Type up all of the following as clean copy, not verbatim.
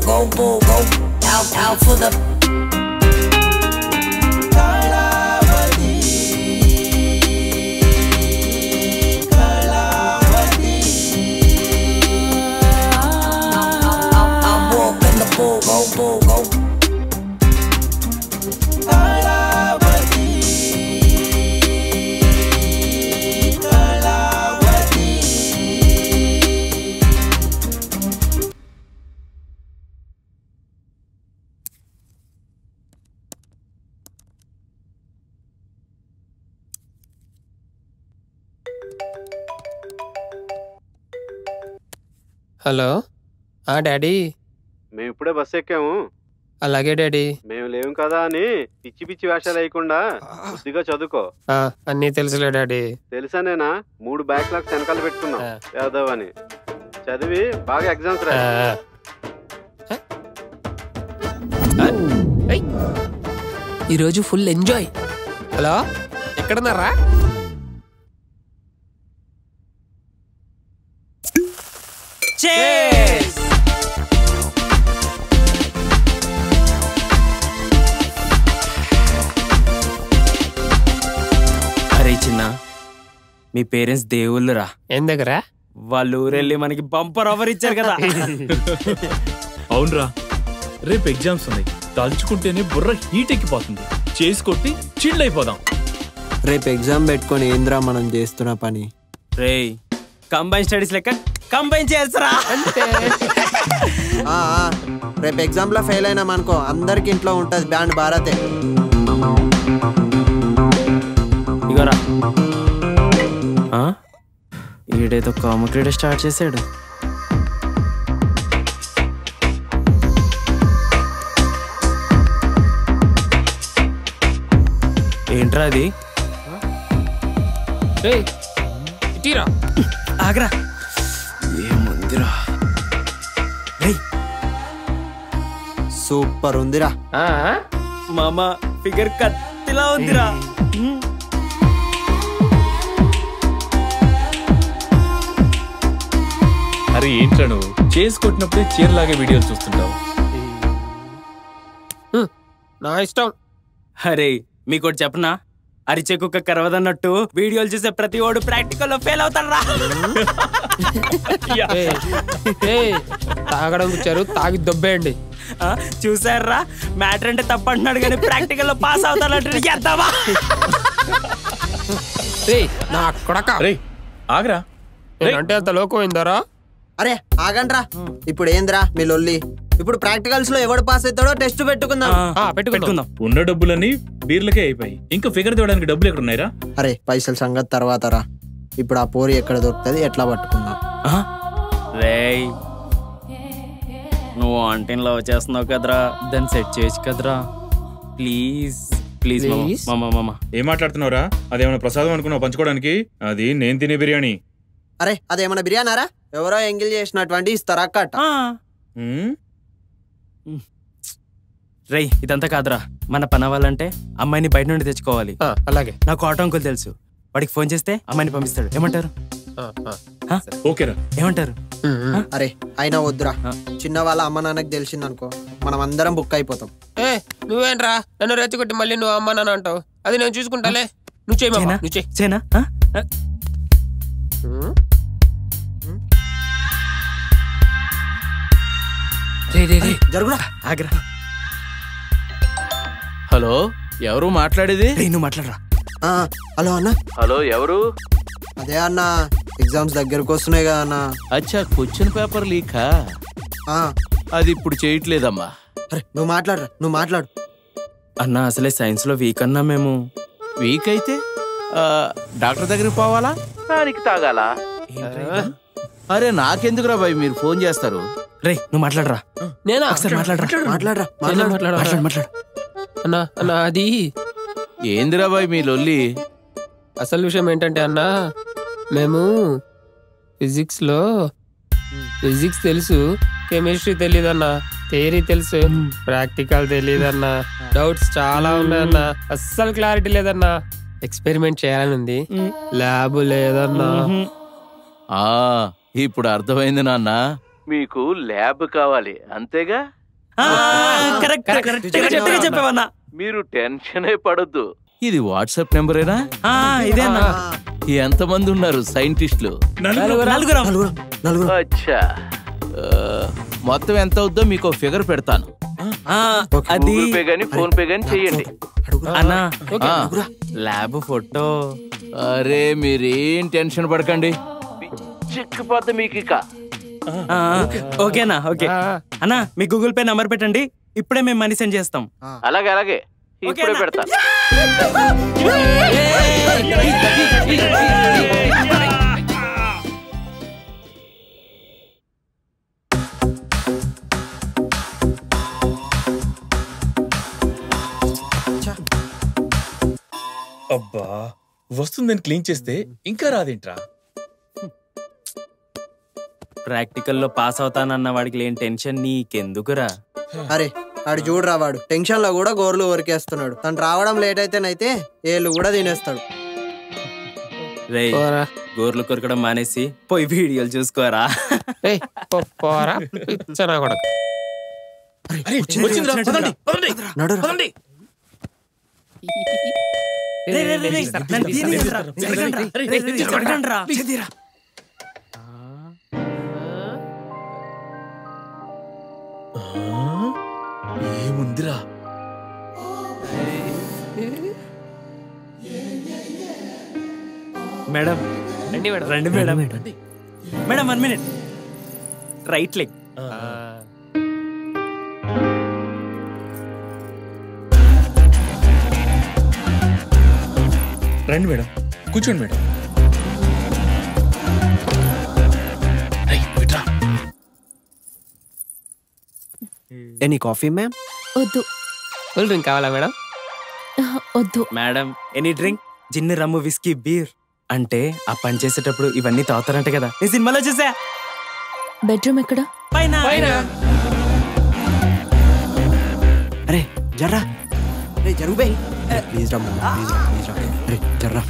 go. Out for the I'm walking the bull, go. Hello daddy, మేము ఇప్పుడే bus ఎక్కాము. అలాగే డాడీ. మేము లేవు కదా అని పిచ్చి పిచ్చి వేషాలు వేయకుండా బుద్ధిగా చదువుకో. అన్నీ తెలుసులే డాడీ. తెలుసానేనా 3 బ్యాక్లాగ్స్ వెనకాల పెట్టుకున్నాం యాదవ్ అని. చదివి బాగా ఎగ్జామ్స్ రా. ఈరోజు ఫుల్ ఎంజాయ్. హలో, ఎక్కడున్నారా? అరే చిన్న, మీ పేరెంట్స్ దేవుళ్ళురా. ఏం దగ్గర? వాళ్ళు ఊరెళ్ళి మనకి బంపర్ ఆఫర్ ఇచ్చారు కదా. అవునరా, రేపు ఎగ్జామ్స్ ఉన్నాయి. తలుచుకుంటేనే బుర్ర హీట్ ఎక్కిపోతుంది. చేసి కొట్టి చిల్ అయిపోదాం. రేపు ఎగ్జామ్ పెట్టుకొని ఏంద్రా మనం చేస్తున్న పని? రేయ్, కంబైన్ స్టడీస్ లెక్క కంబైన్ చేస్తారా? రేపు ఎగ్జామ్ లో ఫెయిల్ అయినాం అనుకో, అందరికి ఇంట్లో ఉంటది బ్యాండ్ భారతే. ఇగోరా, ఈడేదో కామక్రీడ స్టార్ట్ చేశాడు. ఏంట్రా అది? ఆగ్రా, ఏముందిరా? సూపర్ ఉందిరా. మామా ఫిగర్ కత్తిలా ఉందిరా. అరే ఏంట్రా నువ్వు చేసి కొట్టినప్పుడే చీరలాగే వీడియోలు చూస్తుంటావు? నా ఇష్టం. అరే మీకోటి చెప్పనా, అరిచే కుక్క కరవదన్నట్టు వీడియోలు చూసే ప్రతి వాడు ప్రాక్టికల్ లో ఫెయిల్ అవుతారా? తాగడం వచ్చారు, తాగి దొబ్బేయండి. చూసారా, మ్యాటర్ అంటే తప్పు అంటున్నాడు కానీ ప్రాక్టికల్ లో పాస్ అవుతానంటే చేద్దామా? నా కొడక, ఆగరా అంటే అంత లోకమైందారా? అరే ఆగండ్రా, ఇప్పుడు ఏంద్రా మీ లొల్లి? ఇప్పుడు ప్రాక్టికల్స్ లో ఎవడు పాస్ అవుతాడో టెస్ట్ పెట్టుకుందాం. పెట్టుకుందాం. ఉన్న డబ్బులన్నీ బీర్లకే అయిపోయి ఇంకా ఫిగర్ తేవడానికి డబ్బులు ఎక్కడ ఉన్నాయిరా? అరే పైసల సంగతి తర్వాత రా, ఇప్పుడు ఆ పోరి ఎక్కడ దొరుకుతుంది, ఎట్లా పట్టుకుందాం? రేయ్, నువ్వు ఆంటీని లవ్ చేస్తున్నావు కదరా, దాన్ని సెట్ చేయొచ్చు కదరా. ప్లీజ్ ప్లీజ్ మామా. ఏం మాట్లాడుతున్నావురా? అదేమన్నా ప్రసాదం అనుకున్నావు పంచుకోవడానికి? అది నేను తినే బిర్యానీ. అరే అదేమన్నా బిర్యానారా? ఎవరో ఎంగిల్ చేసినటువంటి ఇస్తారా కట్ట. రేయ్, ఇదంతా కాదురా. మన పని అవ్వాలంటే అమ్మాయిని బయట నుండి తెచ్చుకోవాలి. అలాగే. నాకు ఆటో అంకుల్ తెలుసు, వాడికి ఫోన్ చేస్తే అమ్మాయిని పంపిస్తాడు. ఏమంటారు? ఓకేరా, ఏమంటారు? అరే అయినా వద్దురా, చిన్న వాళ్ళ అమ్మ నాన్నకి తెలిసిందనుకో మనం అందరం బుక్ అయిపోతాం. నువ్వేంట్రా నన్ను రెచ్చగొట్టి మళ్ళీ నువ్వు అమ్మ నాన్న అంటావు? అది నేను చూసుకుంటాలే. నువ్వు చేయనా? జరుగురా, ఆగ్రా. హలో, ఎవరు మాట్లాడేది? నువ్వు మాట్లాడరా. హలో అన్న. హలో, ఎవరు? అదే అన్న, ఎగ్జామ్స్ దగ్గరకు వస్తున్నాయి కదా అన్న. అచ్చా, క్వశ్చన్ పేపర్ లీకా? అది ఇప్పుడు చేయట్లేదమ్మా. అరే నువ్వు మాట్లాడు. అన్న, అసలే సైన్స్ లో వీక్ అన్నా మేము. వీక్ అయితే డాక్టర్ దగ్గరికి పోవాలా, దానికి తాగాలా? అరే నాకెందుకురా బాయ్ మీరు ఫోన్ చేస్తారు? రే నువ్వు మాట్లాడరా. నేనా? ఒకసారి మాట్లాడరా. మాట్లాడు అన్నా. అది ఏందిరా బాయ్ మీ లొల్లి? అసలు విషయం ఏంటంటే అన్నా, మేము ఫిజిక్స్ తెలుసు, కెమిస్ట్రీ తెలీదన్నా, థియరీ తెలుసు, ప్రాక్టికల్ తెలీదన్నా, డౌట్స్ చాలా ఉన్నాయన్నా, అస్సలు క్లారిటీ లేదన్నా, ఎక్స్పెరిమెంట్ చేయాలని ఉంది, ల్యాబ్ లేదన్నా. ఇప్పుడు అర్థమైంది నాన్న. మీకు ల్యాబ్ కావాలి అంతేగా? చెప్పావన్నా. మీరు టెన్షనే పడొద్దు. ఇది వాట్సాప్ నెంబరేనా? ఇదేనా? ఎంతమంది ఉన్నారు సైంటిస్టులు? అచ్చా, మొత్తం ఎంత అవుద్దో మీకు ఫిగర్ పెడతాను. అది గూగుల్ పే గానీ ఫోన్ పే గానీ చెయ్యండి. అన్నా ల్యాబ్ ఫోటో. అరే మీరేం టెన్షన్ పడకండి, చిక్కిపోద్ది మీకు ఇక. ఓకేనా? ఓకే అన్నా, మీ గూగుల్ పే నంబర్ పెట్టండి, ఇప్పుడే మేము మనీ సెండ్ చేస్తాం. అలాగే అలాగే, ఇప్పుడే పెడతా. అబ్బా, వస్తుందని క్లీన్ చేస్తే ఇంకా రాదేంట్రా? ప్రాక్టికల్లో పాస్ అవుతానన్న వాడికి లేని టెన్షన్ నీకెందుకురా? అరే ఆడు చూడరా, వాడు టెన్షన్ లో కూడా గోర్లు ఊరికేస్తున్నాడు. తను రావడం లేట్ అయితేనైతే ఏళ్ళు కూడా తినేస్తాడు. రే గోర్లు కొరకడం మానేసి పోయి వీడియోలు చూసుకోరా. ఏముందిరా? మేడం రండి madam. Madam 1 minute. Right leg. రండి మేడం, కూర్చోండి మేడం. Any coffee ma'am? వద్దు. కూల్ డ్రింక్ కావాలా మేడం? వద్దు మేడం ఎనీ డ్రింక్? జిన్, రమ్ము, విస్కీ, బీర్. అంటే ఆ పని చేసేటప్పుడు ఇవన్నీ తాగుతారంట కదా, ఈ సినిమాలో చూసా. బెడ్రూమ్ ఎక్కడ? పైన. అరే జర్రా, రే జరుగు బై. ప్లీజ్ రా, ప్లీజ్ రా. అరే జర్రా.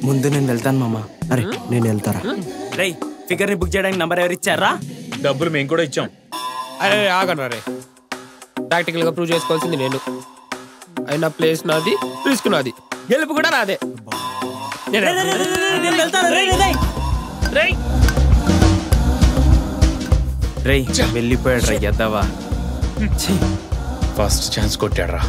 ముందు నేను వెళ్తాను మామ. అరే నేను వెళ్తారా? రేయ్ ఫిగర్ ని బుక్ చేయడానికి నంబర్ ఎవరు ఇచ్చారా? డబ్బులు మేము కూడా ఇచ్చాం. అరే ఆగండి రే, ప్రాక్టికల్ గా ప్రూవ్ చేసుకోవాల్సింది నేను. అయినా ప్లేస్ నాది, రిస్క్ నాది, గెలుపు కూడా నాదే. రేయ్ వెళ్ళిపోయాడు రా ఎద్దవా. ఫస్ట్ ఛాన్స్ కొట్టాడు రా.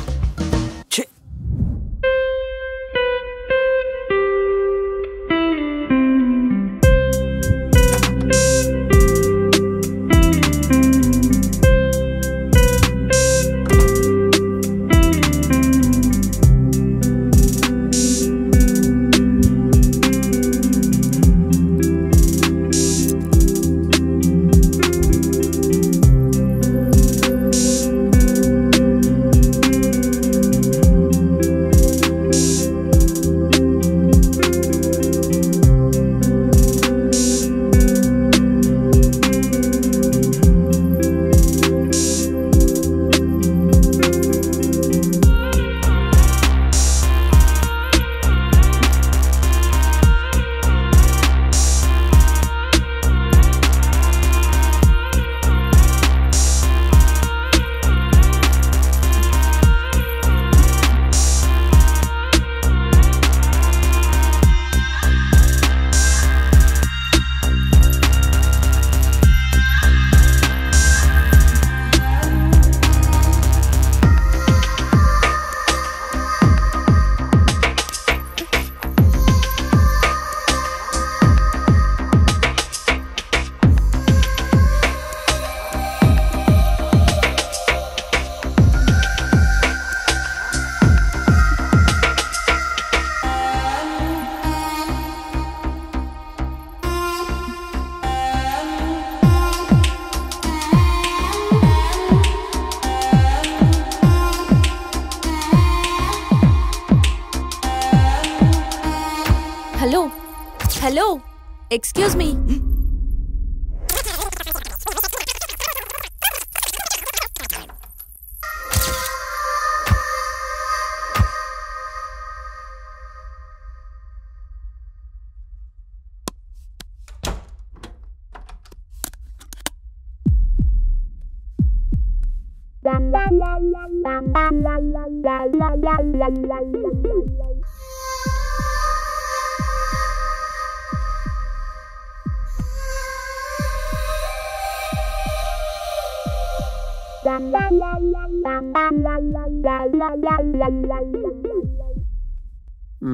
Hello excuse me.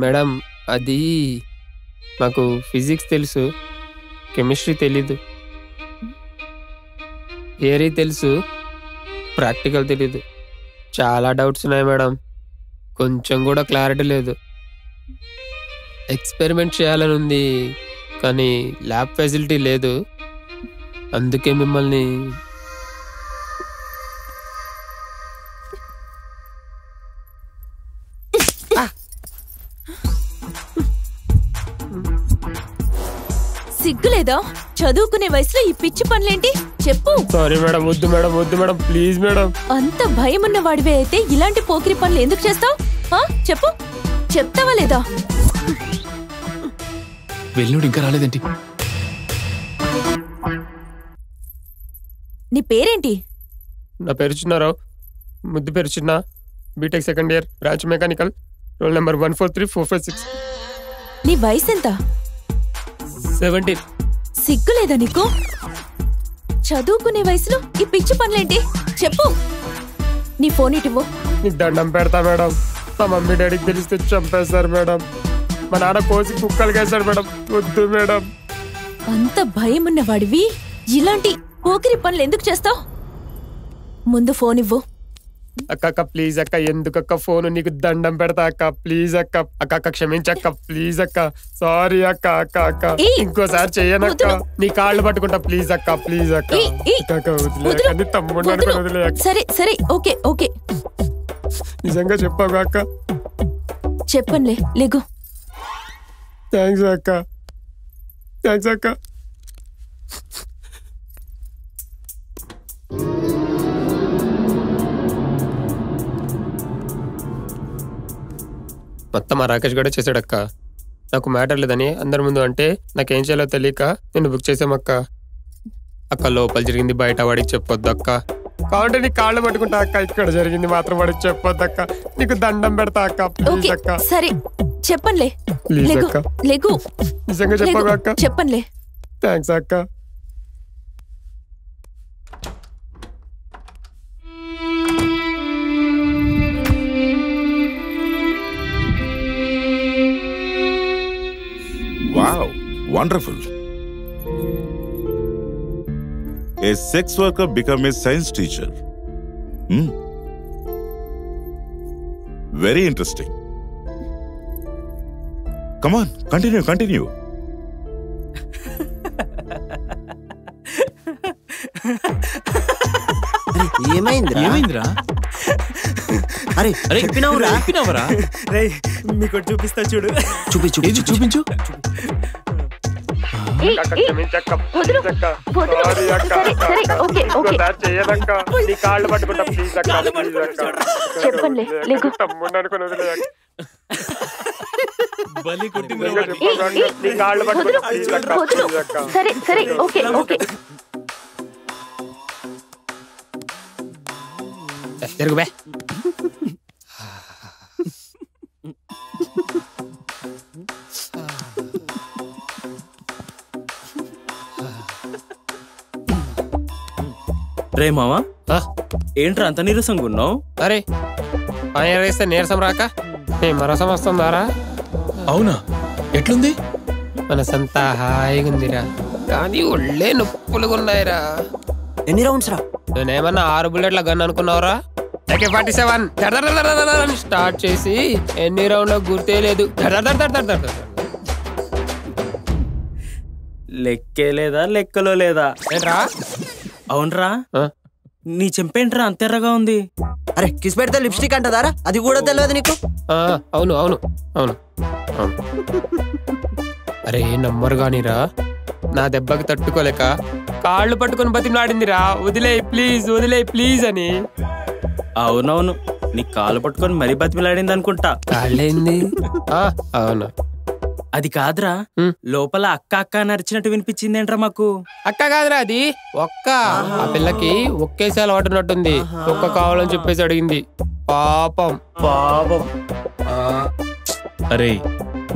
మేడం అది మాకు ఫిజిక్స్ తెలుసు, కెమిస్ట్రీ తెలీదు, థియరీ తెలుసు, ప్రాక్టికల్ తెలీదు. చాలా డౌట్స్ ఉన్నాయి మేడం, కొంచెం కూడా క్లారిటీ లేదు. ఎక్స్పెరిమెంట్ చేయాలని ఉంది కానీ ల్యాబ్ ఫెసిలిటీ లేదు. అందుకే మిమ్మల్ని సిగ్గులేదా? చదువుకునే వయసులో ఈ పిచ్చి పనులేంటి చెప్పు. సారీ మేడం, వద్దు మేడం, వద్దు మేడం, ప్లీజ్ మేడం. అంత భయం ఉన్న వాడివే అయితే ఇలాంటి పోకిరి పనులు ఎందుకు చేస్తావు? చెప్పు, చెప్తావా లేదా? వెళ్ళుడు ఇంకా రాలేదేంటి? నీ పేరేంటి? నా పేరు చిన్నారావు, ముద్దు పేరు Chinna, BTech second year, branch mechanical, roll number 143456. నీ వయసు ఎంత? 17. సిగ్గులేదా నీకు? చదువుకునే వయసులో ఈ పిచ్చి పనులేంటి చెప్పు. నీ ఫోన్ ఇటువ్వు. నీకు దండం పెడతా మేడం, మా మమ్మీ డాడీకి తెలిస్తే చంపేస్తారు మేడం, మా నాన్న కోసి కుక్కలు వేస్తాడు మేడం, వద్దు మేడం. అంత భయం ఉన్నవాడివి ఇలాంటి పోకిరి పనులు ఎందుకు చేస్తావు? ముందు ఫోన్ ఇవ్వు. అక్క ప్లీజ్ అక్క, ఎందుకక్క ఫోన్? నీకు దండం పెడతా అక్క, ప్లీజ్ అక్క. అక్క క్షమించక్క, ప్లీజ్ అక్క, సారీ అక్క. అక్క అక్క ఇంకోసారి చెయ్యనక్క, నీ కాళ్ళు పట్టుకుంటా, ప్లీజ్ అక్క, ప్లీజ్ అక్క. వదిలే తమ్ముడు వదిలే. సరే సరే, ఓకే ఓకే. నిజంగా చెప్పావు అక్క? చెప్పనులే, లేగు. థ్యాంక్స్ అక్క, థ్యాంక్స్ అక్క. మొత్తం ఆ రాకేష్ కూడా చేశాడక్క. నాకు మ్యాటర్ లేదని అందరి ముందు అంటే నాకేం చేయాలో తెలియక నేను బుక్ చేసామక్క. అక్క లోపల జరిగింది బయట వాడికి చెప్పొద్దు అక్క. కావాలంటే నీ కాళ్ళు పట్టుకుంటా అక్క, ఇక్కడ జరిగింది మాత్రం వాడికి చెప్పొద్దు అక్క, నీకు దండం పెడతా అక్క, ప్లీజ్ అక్క. సరే చెప్పనులే, ప్లీజ్ అక్క, లేగు. నిజంగా చెప్పావు అక్క? చెప్పనులే. థ్యాంక్స్ అక్క. Wow, wonderful. A sex worker become a science teacher. Very interesting. Come on, continue. ఏమైందిరా? అరే చెప్పినావురా? రేయ్ మీకు చూపిస్తా చూడు. చూపించు. చెప్పనులే, లేగు. సరే సరే, ఓకే ఓకే. జరుగు బే. రే మావా, ఏంట్రా అంత నీరసంగా ఉన్నావు? అరే పైన వేస్తే నీరసం రాక మరసం వస్తుందారా? అవునా, ఎట్లుంది? మనసంతా హాయిగా ఉందిరా, కానీ ఒళ్ళే నొప్పులుగా ఉన్నాయిరా. ఎన్ని రౌండ్స్ రా? నేనేమన్నా 6 బుల్లెట్ల గన్ అనుకున్నావురా? AK-47 స్టార్ట్ చేసి ఎన్ని రౌండ్లో గుర్తే లేదు. లెక్కే లేదా, లెక్కలో లేదా? ఏంట్రా? అవునరా, నీ చెంపేంట్రా అంతెర్రగా ఉంది? అరే కిస్ పెడితే లిప్స్టిక్ అంటదారా? అది కూడా తెలియదు నీకు? అవును అవును అవును అవును. అరే నమ్మరు గానిరా, నా దెబ్బకి తట్టుకోలేక కాళ్ళు పట్టుకొని బతిమలాడిందిరా, వదిలేయ్ ప్లీజ్ అని. అవునవును, నీ కాళ్ళు పట్టుకొని మరీ బతిమలాడింది అనుకుంటా. కాళ్ళేంది? అవును. అది కాదురా, లోపల అక్క అక్క నరిచినట్టు వినిపించిందేంట్రా మాకు. అక్క కాదురా అది ఒక్క. ఆ పిల్లకి ఒక్కేసి అలవాటు ఉన్నట్టుంది. ఒక్క కావాలని చెప్పేసి అడిగింది. పాపం పాపం. అరే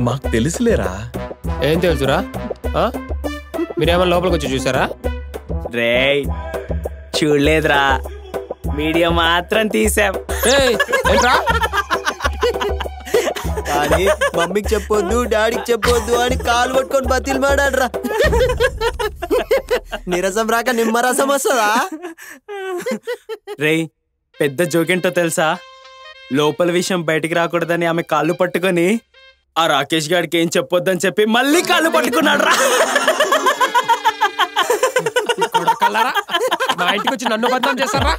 మాకు తెలుసులేరా. ఏం తెలుసురా? మీరేమన్నా లోపలికి వచ్చి చూసారా? రేయ్ చూడలేదురా, వీడియో మాత్రం తీసాం. ఏంట్రా? కానీ మమ్మీకి చెప్పొద్దు డాడీకి చెప్పొద్దు అని కాలు పట్టుకొని బతిలు మాడాడ్రా. నిరసం రాక నిమ్మరసం వస్తుందా? రేయ్ పెద్ద జోకేంటో తెలుసా? లోపల విషయం బయటికి రాకూడదని ఆమె కాళ్ళు పట్టుకొని ఆ రాకేష్ గారికి ఏం చెప్పొద్దని చెప్పి మళ్ళీ కాళ్ళు పట్టుకున్నాడు రా. మా ఇంటికి వచ్చి నన్ను బదనాం చేస్తారా?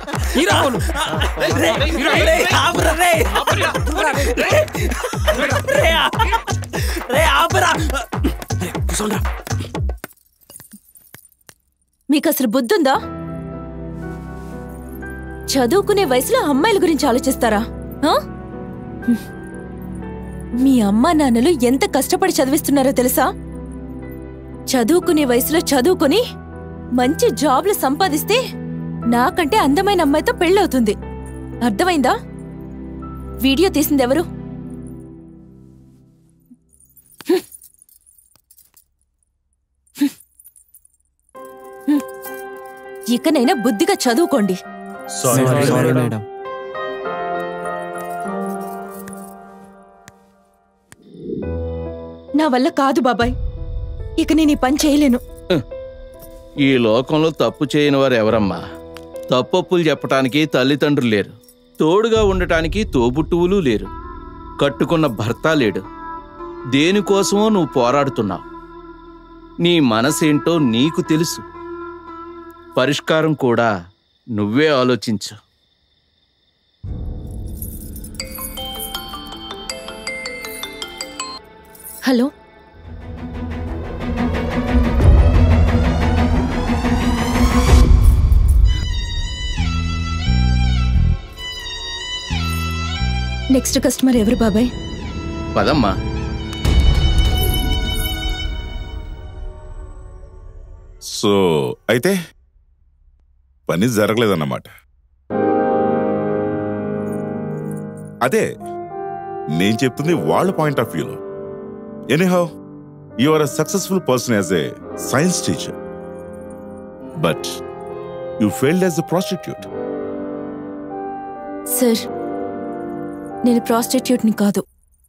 మీకు అసలు బుద్ధుందా? చదువుకునే వయసులో అమ్మాయిల గురించి ఆలోచిస్తారా? మీ అమ్మా నాన్నలు ఎంత కష్టపడి చదివిస్తున్నారో తెలుసా? చదువుకునే వయసులో చదువుకుని మంచి జాబ్లు సంపాదిస్తే నాకంటే అందమైన అమ్మాయితో పెళ్ళవుతుంది. అర్థమైందా? వీడియో తీసిందెవరు? ఇకనైనా బుద్ధిగా చదువుకోండి. నా వల్ల కాదు బాబాయ్, ఇక నేను ఈ పని చేయలేను. ఈ లోకంలో తప్పు చేయని వారు ఎవరమ్మా? తప్పొప్పులు చెప్పటానికి తల్లిదండ్రులు లేరు, తోడుగా ఉండటానికి తోబుట్టువులు లేరు, కట్టుకున్న భర్త లేడు. దేనికోసమో నువ్వు పోరాడుతున్నావు. నీ మనసేంటో నీకు తెలుసు. పరిష్కారం కూడా నువ్వే ఆలోచించు. హలో, నెక్స్ట్ కస్టమర్ ఎవరు బాబాయ్? పదమ్మా. సో అయితే పని జరగలేదన్నమాట. అదే నేను చెప్తుంది వాళ్ళ పాయింట్ ఆఫ్ వ్యూలో. Anyhow you are a successful person as a science teacher, but you failed as a prostitute. Sir, నేను ప్రాస్టిట్యూట్ని కాదు.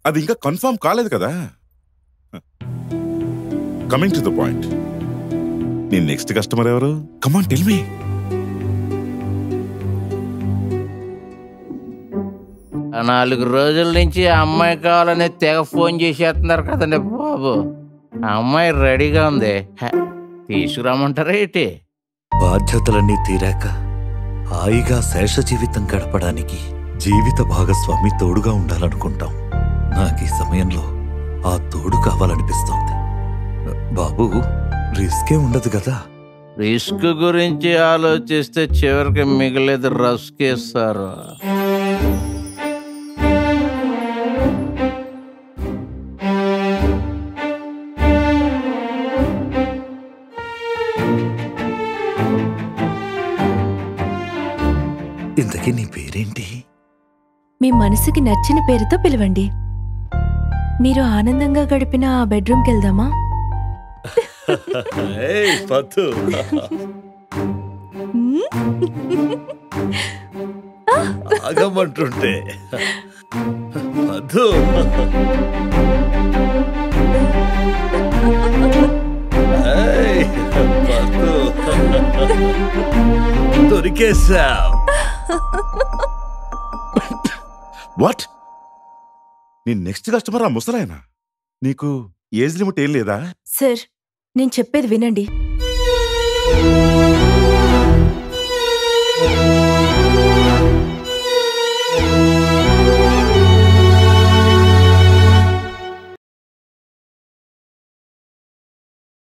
అది ఇంకా కన్ఫర్మ్ కాలేదు కదా. కమింగ్ టు ద పాయింట్, నీ నెక్స్ట్ కస్టమర్ ఎవరు? Come on tell me. 4 రోజుల నుంచి అమ్మాయి కావాలని తెగ ఫోన్ చేసేస్తున్నారు కదండి బాబు. అమ్మాయి రెడీగా ఉంది, తీసుకురామంటారా ఏంటి? బాధ్యతలన్నీ తీరాక హాయిగా శేష జీవితం గడపడానికి జీవిత భాగస్వామి తోడుగా ఉండాలనుకుంటాం. నాకు ఈ సమయంలో ఆ తోడు కావాలనిపిస్తోంది. బాబు, రిస్కే ఉండదు కదా. రిస్క్ గురించి ఆలోచిస్తే చివరికి మిగిలేదు రస్కే సార్. ఇంతకీ నీ పేరేంటి? మీ మనసుకి నచ్చిన పేరుతో పిలవండి. మీరు ఆనందంగా గడిపిన ఆ బెడ్రూమ్కి వెళ్దామా? ఆగమంటుంటే మధు. దొరికేశావ్. వాట్? నీ నెక్స్ట్ కస్టమర్ ఆ ముసలాయనా? నీకు ఏజ్ లిమిట్ ఏం లేదా? సార్, నేను చెప్పేది వినండి.